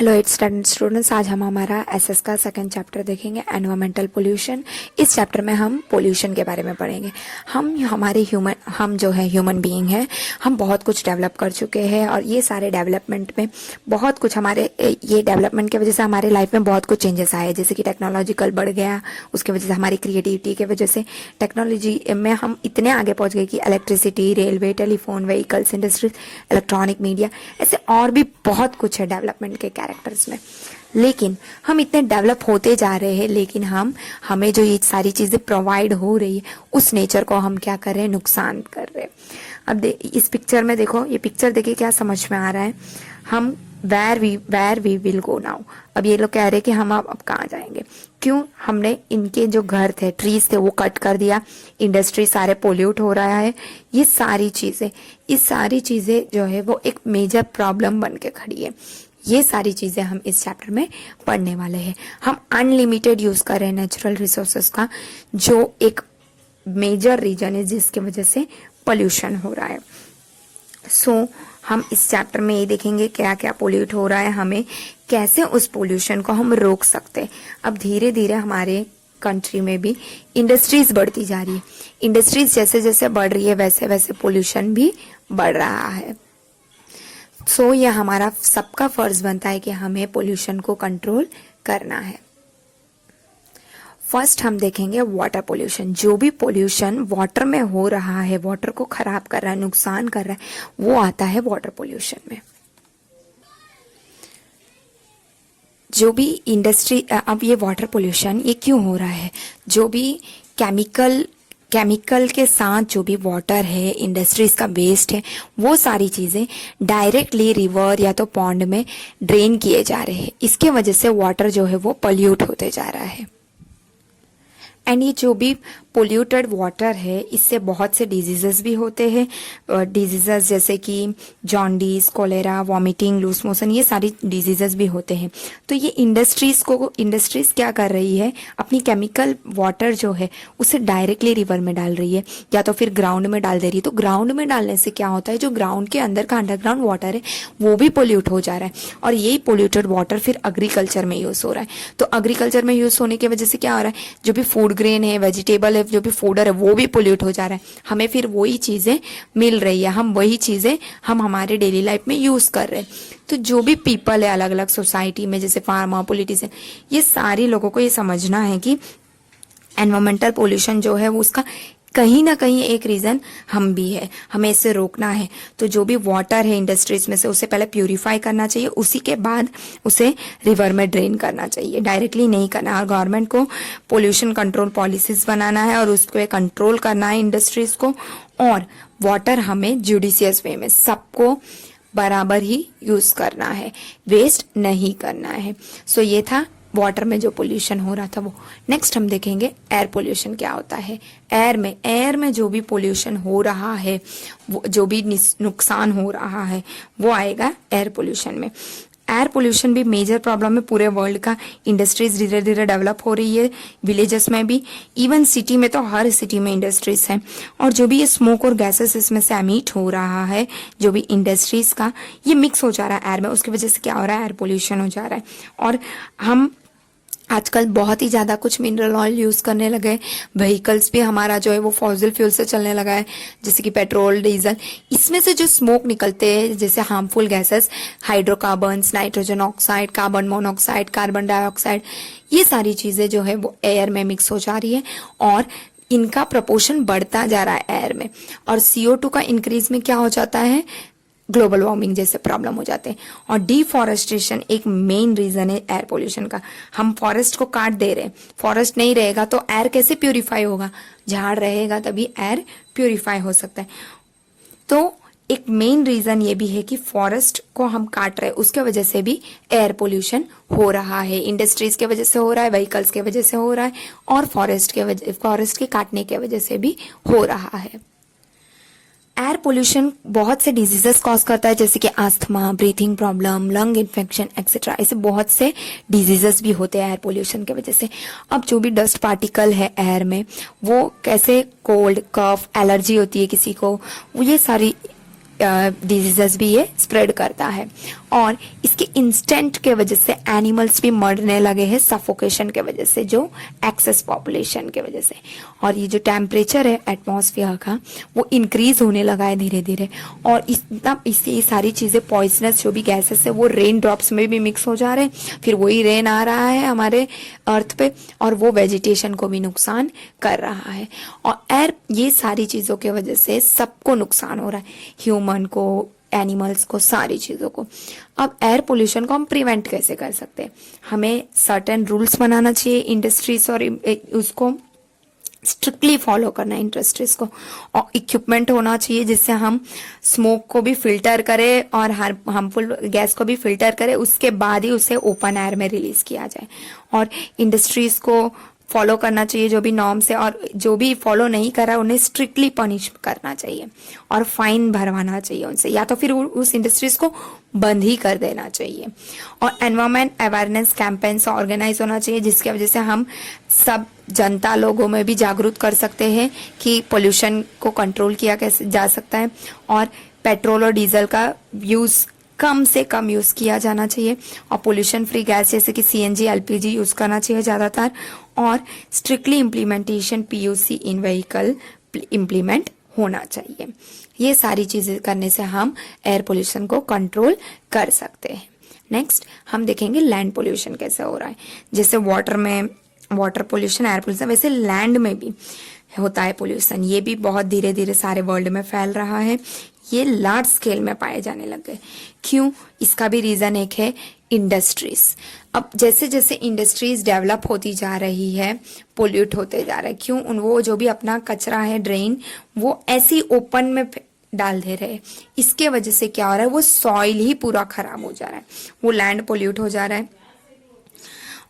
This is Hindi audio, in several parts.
हेलो एट स्टूडेंट्स, आज हम हमारा एसएस का सेकंड चैप्टर देखेंगे, एनवायरमेंटल पोल्यूशन। इस चैप्टर में हम पोल्यूशन के बारे में पढ़ेंगे। हम जो है ह्यूमन बीइंग है, हम बहुत कुछ डेवलप कर चुके हैं और ये सारे डेवलपमेंट में बहुत कुछ ये डेवलपमेंट की वजह से हमारे लाइफ में बहुत कुछ चेंजेस आए, जैसे कि टेक्नोलॉजिकल बढ़ गया, उसकी वजह से हमारी क्रिएटिविटी की वजह से टेक्नोलॉजी में हम इतने आगे पहुंच गए कि electricity, railway, telephone, vehicles, industries, electronic media, ऐसे और भी बहुत कुछ है डेवलपमेंट के कैरेक्टर्स में। लेकिन हम इतने डेवलप होते जा रहे हैं, लेकिन हमें जो ये सारी चीजें प्रोवाइड हो रही है, उस नेचर को हम क्या कर रहे हैं, नुकसान कर रहे हैं। अब इस पिक्चर में देखो, ये पिक्चर देखिए क्या समझ में आ रहा है। हम where we will go now. अब ये लोग कह रहे हैं कि हम अब कहाँ जाएंगे। क्यों? हमने इनके जो घर थे, ट्रीज थे, वो कट कर दिया, इंडस्ट्री सारे पोल्यूट हो रहा है। ये सारी चीजें जो है वो एक मेजर प्रॉब्लम बन के खड़ी है। ये सारी चीजें हम इस चैप्टर में पढ़ने वाले हैं। हम अनलिमिटेड यूज कर रहे हैं नेचुरल रिसोर्सेस का, जो एक मेजर रीजन है जिसकी वजह से पोल्यूशन हो रहा है। सो हम इस चैप्टर में ये देखेंगे क्या क्या पोल्यूट हो रहा है, हमें कैसे उस पोल्यूशन को हम रोक सकते हैं। अब धीरे धीरे हमारे कंट्री में भी इंडस्ट्रीज बढ़ती जा रही है। इंडस्ट्रीज जैसे जैसे बढ़ रही है, वैसे वैसे पोल्यूशन भी बढ़ रहा है। सो ये हमारा सबका फर्ज बनता है कि हमें पोल्यूशन को कंट्रोल करना है। फर्स्ट हम देखेंगे वाटर पोल्यूशन। जो भी पोल्यूशन वाटर में हो रहा है, वाटर को खराब कर रहा है, नुकसान कर रहा है, वो आता है वाटर पोल्यूशन में। जो भी इंडस्ट्री, अब ये वाटर पोल्यूशन ये क्यों हो रहा है? जो भी केमिकल के साथ जो भी वाटर है, इंडस्ट्रीज का वेस्ट है, वो सारी चीजें डायरेक्टली रिवर या तो पॉन्ड में ड्रेन किए जा रहे हैं। इसके वजह से वाटर जो है वो पोल्यूट होते जा रहा है। एंड ये जो भी पोल्यूटेड वाटर है, इससे बहुत से डिजीजेस भी होते हैं। डिजीजेस जैसे कि jaundice, cholera, vomiting, loose motion, ये सारी डिजीजेस भी होते हैं। तो ये इंडस्ट्रीज क्या कर रही है, अपनी केमिकल वाटर जो है उसे डायरेक्टली रिवर में डाल रही है या तो फिर ग्राउंड में डाल दे रही है। तो ग्राउंड में डालने से क्या होता है, जो ग्राउंड के अंदर का अंडरग्राउंड वाटर है वो भी पोल्यूट हो जा रहा है, और यही पोल्यूटेड वाटर फिर एग्रीकल्चर में यूज हो रहा है। तो एग्रीकल्चर में यूज होने की वजह से क्या हो रहा है, जो भी फूड ग्रेन है, वेजिटेबल है, जो भी फूडर है, वो भी पोल्यूट हो जा रहा है। हमें फिर वही चीजें मिल रही है, हम वही चीजें हम हमारे डेली लाइफ में यूज कर रहे हैं। तो जो भी पीपल है अलग अलग सोसाइटी में, जैसे फार्मर, पॉलिटिशियन, ये सारे लोगों को ये समझना है कि एनवायरमेंटल पोल्यूशन जो है वो उसका कहीं ना कहीं एक रीजन हम भी है, हमें इसे रोकना है। तो जो भी वाटर है इंडस्ट्रीज में से, उसे पहले प्यूरिफाई करना चाहिए, उसी के बाद उसे रिवर में ड्रेन करना चाहिए, डायरेक्टली नहीं करना। और गवर्नमेंट को पोल्यूशन कंट्रोल पॉलिसीज बनाना है और उसको कंट्रोल करना है इंडस्ट्रीज को। और वाटर हमें जुडिशियस वे में सबको बराबर ही यूज करना है, वेस्ट नहीं करना है। सो ये था वाटर में जो पोल्यूशन हो रहा था वो। नेक्स्ट हम देखेंगे एयर पोल्यूशन क्या होता है। एयर में जो भी पोल्यूशन हो रहा है, वो जो भी नुकसान हो रहा है, वो आएगा एयर पोल्यूशन में। एयर पोल्यूशन भी मेजर प्रॉब्लम है पूरे वर्ल्ड का। इंडस्ट्रीज धीरे धीरे डेवलप हो रही है, विलेजेस में भी, इवन सिटी में तो हर सिटी में इंडस्ट्रीज है। और जो भी ये स्मोक और गैसेस इसमें से एमिट हो रहा है, जो भी इंडस्ट्रीज का, ये मिक्स हो जा रहा है एयर में, उसकी वजह से क्या हो रहा है, एयर पोल्यूशन हो जा रहा है। और हम आजकल बहुत ही ज्यादा कुछ मिनरल ऑयल यूज करने लगे। व्हीकल्स भी हमारा जो है वो फॉसिल फ्यूल से चलने लगा है, जैसे कि पेट्रोल, डीजल। इसमें से जो स्मोक निकलते हैं, जैसे harmful gases, hydrocarbons, nitrogen oxide, carbon monoxide, carbon dioxide, ये सारी चीजें जो है वो एयर में मिक्स हो जा रही है और इनका प्रपोर्शन बढ़ता जा रहा है एयर में। और CO2 का इंक्रीज में क्या हो जाता है, ग्लोबल वार्मिंग जैसे प्रॉब्लम हो जाते हैं। और डिफॉरेस्टेशन एक मेन रीजन है एयर पोल्यूशन का। हम फॉरेस्ट को काट दे रहे हैं, फॉरेस्ट नहीं रहेगा तो एयर कैसे प्यूरिफाई होगा, झाड़ रहेगा तभी एयर प्यूरिफाई हो सकता है। तो एक मेन रीजन ये भी है कि फॉरेस्ट को हम काट रहे हैं, उसके वजह से भी एयर पोल्यूशन हो रहा है। इंडस्ट्रीज के वजह से हो रहा है, व्हीकल्स के वजह से हो रहा है, और फॉरेस्ट के काटने के वजह से भी हो रहा है। एयर पोल्यूशन बहुत से डिजीजेस कॉज करता है, जैसे कि asthma, breathing problem, lung infection etcetera. ऐसे बहुत से डिजीजेस भी होते हैं एयर पोल्यूशन की वजह से। अब जो भी डस्ट पार्टिकल है एयर में, वो कैसे कोल्ड, कफ, एलर्जी होती है किसी को, वो ये सारी डिजीजेस भी ये स्प्रेड करता है। और इसके इंस्टेंट के वजह से एनिमल्स भी मरने लगे हैं सफोकेशन के वजह से, जो एक्सेस पॉपुलेशन के वजह से। और ये जो टेम्परेचर है एटमॉस्फेयर का वो इंक्रीज होने लगा है धीरे धीरे, और इससे ये सारी चीजें पॉइजनस जो भी गैसेस है वो रेन ड्रॉप्स में भी मिक्स हो जा रहे हैं, फिर वही रेन आ रहा है हमारे अर्थ पे और वो वेजिटेशन को भी नुकसान कर रहा है। और एयर, ये सारी चीजों के वजह से सबको नुकसान हो रहा है, ह्यूमन को, एनिमल्स को, सारी चीजों को। अब एयर पोल्यूशन को हम प्रिवेंट कैसे कर सकते हैं? हमें सर्टेन रूल्स बनाना चाहिए इंडस्ट्रीज और उसको स्ट्रिक्टली फॉलो करना है इंडस्ट्रीज को, और इक्विपमेंट होना चाहिए जिससे हम स्मोक को भी फिल्टर करें और हार्मफुल गैस को भी फिल्टर करें, उसके बाद ही उसे ओपन एयर में रिलीज किया जाए। और इंडस्ट्रीज को फॉलो करना चाहिए जो भी नॉर्म्स है, और जो भी फॉलो नहीं कर रहा है उन्हें स्ट्रिक्टली पनिश करना चाहिए और फाइन भरवाना चाहिए उनसे, या तो फिर उस इंडस्ट्रीज को बंद ही कर देना चाहिए। और एनवायरमेंट अवेयरनेस कैंपेन्स ऑर्गेनाइज होना चाहिए जिसकी वजह से हम सब जनता लोगों में भी जागरूक कर सकते हैं कि पोल्यूशन को कंट्रोल किया कैसे जा सकता है, और पेट्रोल और डीजल का यूज कम से कम यूज किया जाना चाहिए, और पोल्यूशन फ्री गैस जैसे कि सीएनजी, एलपीजी यूज करना चाहिए ज्यादातर, और स्ट्रिक्टली इम्प्लीमेंटेशन पीयूसी इन व्हीकल इम्प्लीमेंट होना चाहिए। ये सारी चीजें करने से हम एयर पोल्यूशन को कंट्रोल कर सकते हैं। नेक्स्ट हम देखेंगे लैंड पोल्यूशन कैसे हो रहा है। जैसे वाटर में वाटर पोल्यूशन, एयर पोल्यूशन, वैसे लैंड में भी होता है पोल्यूशन। ये भी बहुत धीरे धीरे सारे वर्ल्ड में फैल रहा है, ये लार्ज स्केल में पाए जाने लग गए। क्यों? इसका भी रीजन एक है इंडस्ट्रीज। अब जैसे जैसे इंडस्ट्रीज डेवलप होती जा रही है, पोल्यूट होते जा रहे हैं। क्यों? वो जो भी अपना कचरा है, ड्रेन, वो ऐसी ओपन में डाल दे रहे हैं। इसके वजह से क्या हो रहा है, वो सॉइल ही पूरा खराब हो जा रहा है, वो लैंड पोल्यूट हो जा रहा है।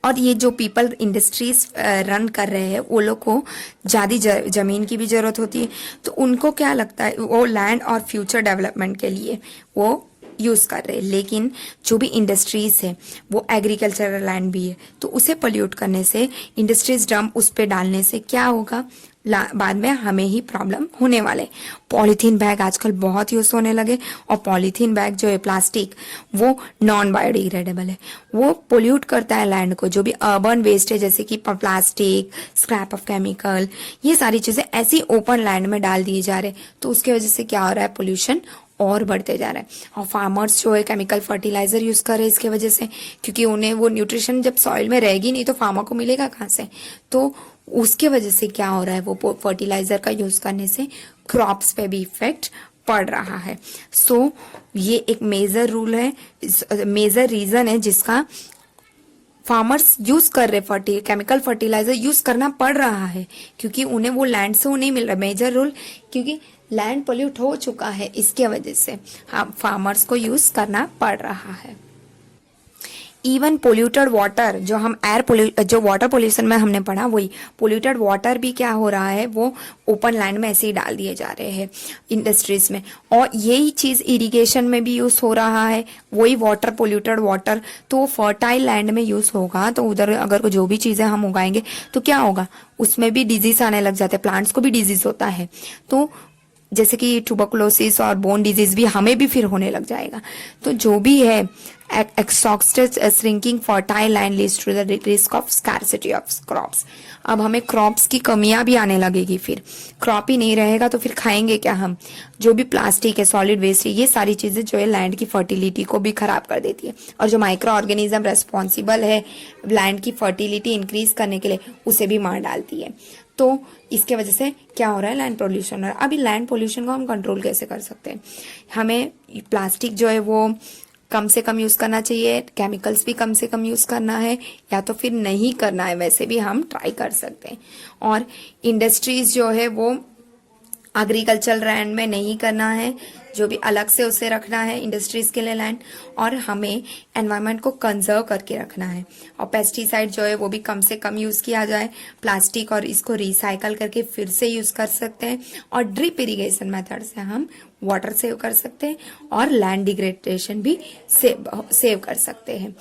और ये जो पीपल इंडस्ट्रीज रन कर रहे हैं वो लोग को ज्यादा जमीन की भी जरूरत होती है, तो उनको क्या लगता है वो लैंड और फ्यूचर डेवलपमेंट के लिए वो यूज कर रहे हैं। लेकिन जो भी इंडस्ट्रीज है वो एग्रीकल्चरल लैंड भी है, तो उसे पोल्यूट करने से, इंडस्ट्रीज डंप उस पे डालने से क्या होगा, बाद में हमें ही प्रॉब्लम होने वाले। पॉलीथीन बैग आजकल बहुत यूज होने लगे, और पॉलीथीन बैग जो है प्लास्टिक, वो नॉन बायोडिग्रेडेबल है, वो पोल्यूट करता है लैंड को। जो भी अर्बन वेस्ट है जैसे कि प्लास्टिक, स्क्रैप ऑफ केमिकल, ये सारी चीजें ऐसी ओपन लैंड में डाल दिए जा रहे, तो उसकी वजह से क्या हो रहा है, पोल्यूशन और बढ़ते जा रहा है। और फार्मर्स जो है केमिकल फर्टिलाइजर यूज कर रहे हैं इसके वजह से, क्योंकि उन्हें वो न्यूट्रिशन जब सॉइल में रहेगी नहीं तो फार्मर को मिलेगा कहाँ से। तो उसके वजह से क्या हो रहा है, वो फर्टिलाइजर का यूज करने से क्रॉप्स पे भी इफेक्ट पड़ रहा है। सो ये एक मेजर रूल है, मेजर रीजन है जिसका फार्मर्स यूज कर रहे, केमिकल फर्टिलाइजर यूज करना पड़ रहा है, क्योंकि उन्हें वो लैंड से वो नहीं मिल रहा। मेजर रूल, क्योंकि लैंड पोल्यूट हो चुका है, इसके वजह से हाँ फार्मर्स को यूज करना पड़ रहा है। इवन पोल्यूटेड वाटर, जो हम जो वाटर पोल्यूशन में हमने पढ़ा, वही पोल्यूटेड वाटर भी क्या हो रहा है, वो ओपन लैंड में ऐसे ही डाल दिए जा रहे हैं इंडस्ट्रीज में। और यही चीज इरिगेशन में भी यूज हो रहा है, वही वाटर, पोल्यूटेड वाटर, तो फर्टाइल लैंड में यूज होगा, तो उधर अगर जो भी चीजें हम उगाएंगे तो क्या होगा, उसमें भी डिजीज आने लग जाते हैं, प्लांट्स को भी डिजीज होता है। तो जैसे कि ट्यूबरकुलोसिस और बोन डिजीज भी हमें भी फिर होने लग जाएगा। तो जो भी है, exhausted shrinking fertile land leads to the risk of scarcity of crops। अब हमें क्रॉप्स की कमियां भी आने लगेगी, फिर क्रॉप ही नहीं रहेगा तो फिर खाएंगे क्या हम। जो भी प्लास्टिक है, सॉलिड वेस्ट है, ये सारी चीजें जो है लैंड की फर्टिलिटी को भी खराब कर देती है, और जो माइक्रो ऑर्गेनिज्म रेस्पॉन्सिबल है लैंड की फर्टिलिटी इंक्रीज करने के लिए, उसे भी मार डालती है। तो इसके वजह से क्या हो रहा है, लैंड पोल्यूशन। और अभी लैंड पोल्यूशन को हम कंट्रोल कैसे कर सकते हैं, हमें प्लास्टिक जो है वो कम से कम यूज करना चाहिए, केमिकल्स भी कम से कम यूज करना है, या तो फिर नहीं करना है, वैसे भी हम ट्राई कर सकते हैं। और इंडस्ट्रीज जो है वो एग्रीकल्चर लैंड में नहीं करना है, जो भी अलग से उसे रखना है इंडस्ट्रीज के लिए लैंड। और हमें एनवायरनमेंट को कंजर्व करके रखना है, और पेस्टिसाइड जो है वो भी कम से कम यूज किया जाए, प्लास्टिक, और इसको रिसाइकल करके फिर से यूज कर सकते हैं। और ड्रिप इरिगेशन मेथड से हम वाटर सेव कर सकते हैं, और लैंड डिग्रेडेशन भी सेव कर सकते हैं।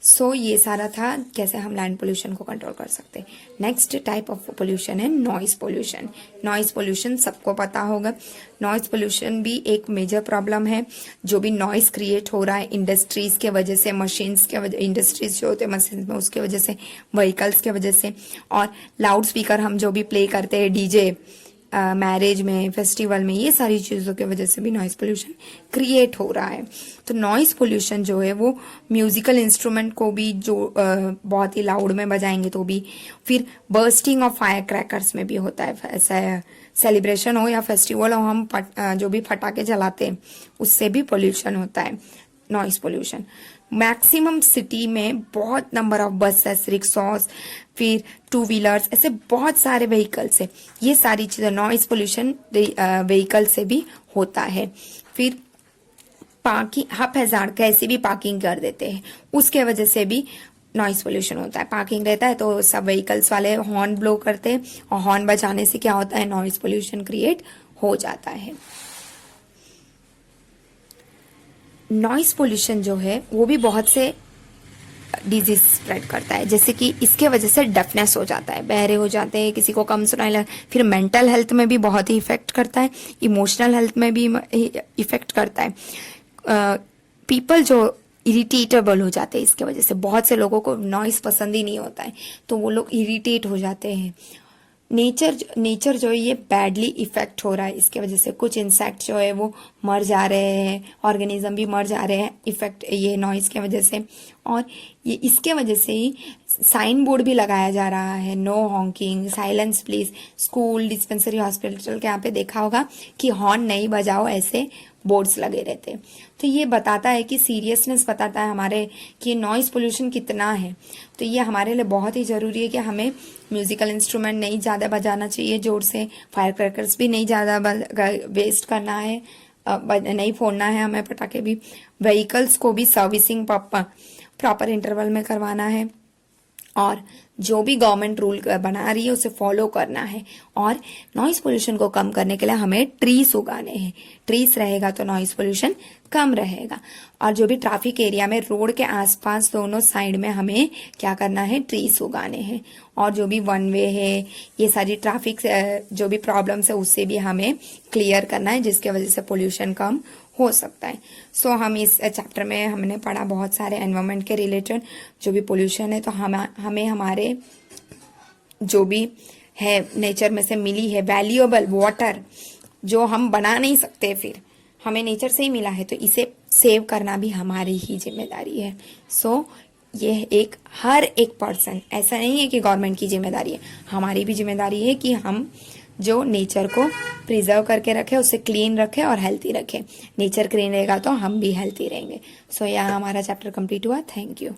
सो ये सारा था कैसे हम लैंड पोल्यूशन को कंट्रोल कर सकते हैं। नेक्स्ट टाइप ऑफ पोल्यूशन है नॉइस पोल्यूशन। नॉइस पोल्यूशन सबको पता होगा, नॉइस पोल्यूशन भी एक मेजर प्रॉब्लम है। जो भी नॉइस क्रिएट हो रहा है इंडस्ट्रीज के वजह से, मशीन्स के वजह, इंडस्ट्रीज जो होते हैं मशीन में उसके वजह से, व्हीकल्स के वजह से, और लाउड स्पीकर हम जो भी प्ले करते हैं डीजे मैरिज में, फेस्टिवल में, ये सारी चीज़ों की वजह से भी नॉइस पोल्यूशन क्रिएट हो रहा है। तो नॉइस पोल्यूशन जो है वो म्यूजिकल इंस्ट्रूमेंट को भी जो बहुत ही लाउड में बजाएंगे तो भी, फिर बर्स्टिंग ऑफ फायर क्रैकर्स में भी होता है। ऐसा सेलिब्रेशन हो या फेस्टिवल हो, हम जो भी फटाके जलाते हैं उससे भी पोल्यूशन होता है, नॉइस पोल्यूशन। मैक्सिमम सिटी में बहुत नंबर ऑफ बसेस, रिक्शॉज, फिर टू व्हीलर्स, ऐसे बहुत सारे व्हीकल्स है। ये सारी चीजें नॉइस पोल्यूशन व्हीकल से भी होता है। फिर पार्किंग, हप कैसे भी पार्किंग कर देते हैं उसके वजह से भी नॉइस पोल्यूशन होता है। पार्किंग रहता है तो सब व्हीकल्स वाले हॉर्न ब्लो करते हैं, और हॉर्न बजाने से क्या होता है, नॉइस पोल्यूशन क्रिएट हो जाता है। नॉइस पोल्यूशन जो है वो भी बहुत से डिजीज स्प्रेड करता है, जैसे कि इसके वजह से डेफनेस हो जाता है, बहरे हो जाते हैं, किसी को कम सुनाई लगा। फिर मेंटल हेल्थ में भी बहुत ही इफेक्ट करता है, इमोशनल हेल्थ में भी इफेक्ट करता है। पीपल जो इरिटेटेबल हो जाते हैं इसके वजह से, बहुत से लोगों को नॉइस पसंद ही नहीं होता है तो वो लोग इरिटेट हो जाते हैं। नेचर जो है ये बैडली इफेक्ट हो रहा है इसके वजह से। कुछ इंसेक्ट जो है वो मर जा रहे हैं, ऑर्गेनिज्म भी मर जा रहे हैं इफेक्ट ये नॉइस के वजह से। और ये इसके वजह से ही साइन बोर्ड भी लगाया जा रहा है, no honking, silence please. School, dispensary, hospital के यहाँ पे देखा होगा कि हॉर्न नहीं बजाओ, ऐसे बोर्ड्स लगे रहते हैं। तो ये बताता है कि सीरियसनेस बताता है हमारे कि नॉइस पोल्यूशन कितना है। तो ये हमारे लिए बहुत ही जरूरी है कि हमें म्यूजिकल इंस्ट्रूमेंट नहीं ज़्यादा बजाना चाहिए जोर से, फायर क्रैकर्स भी नहीं ज़्यादा वेस्ट करना है, नहीं फोड़ना है हमें पटाखे भी। व्हीकल्स को भी सर्विसिंग प्रॉपर इंटरवल में करवाना है, और जो भी गवर्नमेंट रूल बना रही है उसे फॉलो करना है। और नॉइस पोल्यूशन को कम करने के लिए हमें ट्रीज उगाने हैं। ट्रीज रहेगा तो नॉइस पोल्यूशन कम रहेगा। और जो भी ट्रैफिक एरिया में, रोड के आसपास दोनों साइड में हमें क्या करना है, ट्रीज उगाने हैं। और जो भी वन वे है, ये सारी ट्रैफिक जो भी प्रॉब्लम्स है उससे भी हमें क्लियर करना है, जिसके वजह से पोल्यूशन कम हो सकता है। सो हम इस चैप्टर में हमने पढ़ा बहुत सारे एनवायरनमेंट के रिलेटेड जो भी पोल्यूशन है। तो हमें हमारे जो भी है नेचर में से मिली है वैल्यूएबल वाटर, जो हम बना नहीं सकते, फिर हमें नेचर से ही मिला है, तो इसे सेव करना भी हमारी ही जिम्मेदारी है। सो ये हर एक पर्सन, ऐसा नहीं है कि गवर्नमेंट की जिम्मेदारी है, हमारी भी जिम्मेदारी है कि हम जो नेचर को प्रिजर्व करके रखे, उसे क्लीन रखे और हेल्थी रखे। नेचर क्लीन रहेगा तो हम भी हेल्थी रहेंगे। सो यहाँ हमारा चैप्टर कंप्लीट हुआ। Thank you.